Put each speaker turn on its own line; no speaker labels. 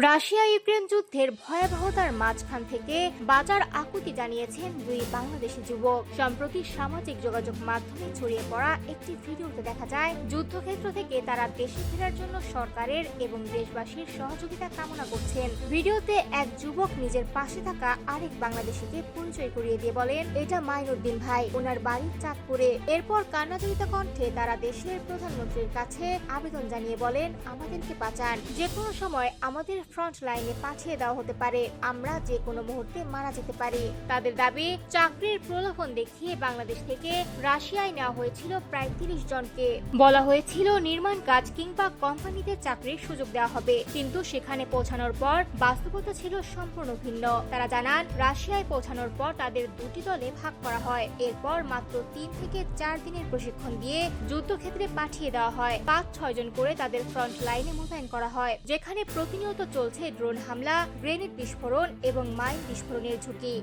Russia Ukraine যুদ্ধের ভয়াবহতার মাঝখান থেকে বাঁচার আকুতি জানিয়েছেন দুই বাংলাদেশি যুবক। সম্প্রতি সামাজিক যোগাযোগ মাধ্যমে ছড়িয়ে পড়া একটি ভিডিওতে দেখা যায় যুদ্ধক্ষেত্র থেকে তারা দেশে ফেরার জন্য সরকারের এবং দেশবাসীর সহযোগিতা কামনা করছেন। ভিডিওতে এক যুবক নিজের পাশে থাকা আরেক বাংলাদেশিকে পরিচয় করিয়ে দিয়ে বলেন, এটা মাইনুদ্দিন ভাই, ওনার বাড়ি চাঁদপুরে। এরপর কান্নাজড়িত কণ্ঠে তারা দেশের প্রধানমন্ত্রীর কাছে আবেদন জানিয়ে বলেন, আমাদেরকে বাঁচান, যে কোনো সময় আমাদের ফ্রন্ট লাইনে পাঠিয়ে দেওয়া হতে পারে, আমরা যে কোনো মুহূর্তে মারা যেতে পারি। তাদের দাবি, চাকরির প্রলোভন দেখিয়ে বাংলাদেশ থেকে রাশিয়ায় নেওয়া হয়েছিল প্রায় 30 জনকে। বলা হয়েছিল নির্মাণ কাজ কিংবা কোম্পানিতে চাকরির সুযোগ দেওয়া হবে, কিন্তু সেখানে পৌঁছানোর পর বাস্তবতা ছিল সম্পূর্ণ ভিন্ন। তারা জানান, রাশিয়ায় পৌঁছানোর পর তাদের দুটি দলে ভাগ করা হয়। এরপর মাত্র 3 থেকে 4 দিনের প্রশিক্ষণ দিয়ে যুদ্ধক্ষেত্রে পাঠিয়ে দেওয়া হয়। 5-6 জন করে তাদের ফ্রন্ট লাইনে মোতায়েন করা হয়, যেখানে প্রতিনিয়ত চলছে ড্রোন হামলা, গ্রেনেড বিস্ফোরণ এবং মাইন বিস্ফোরণের ঝুঁকি।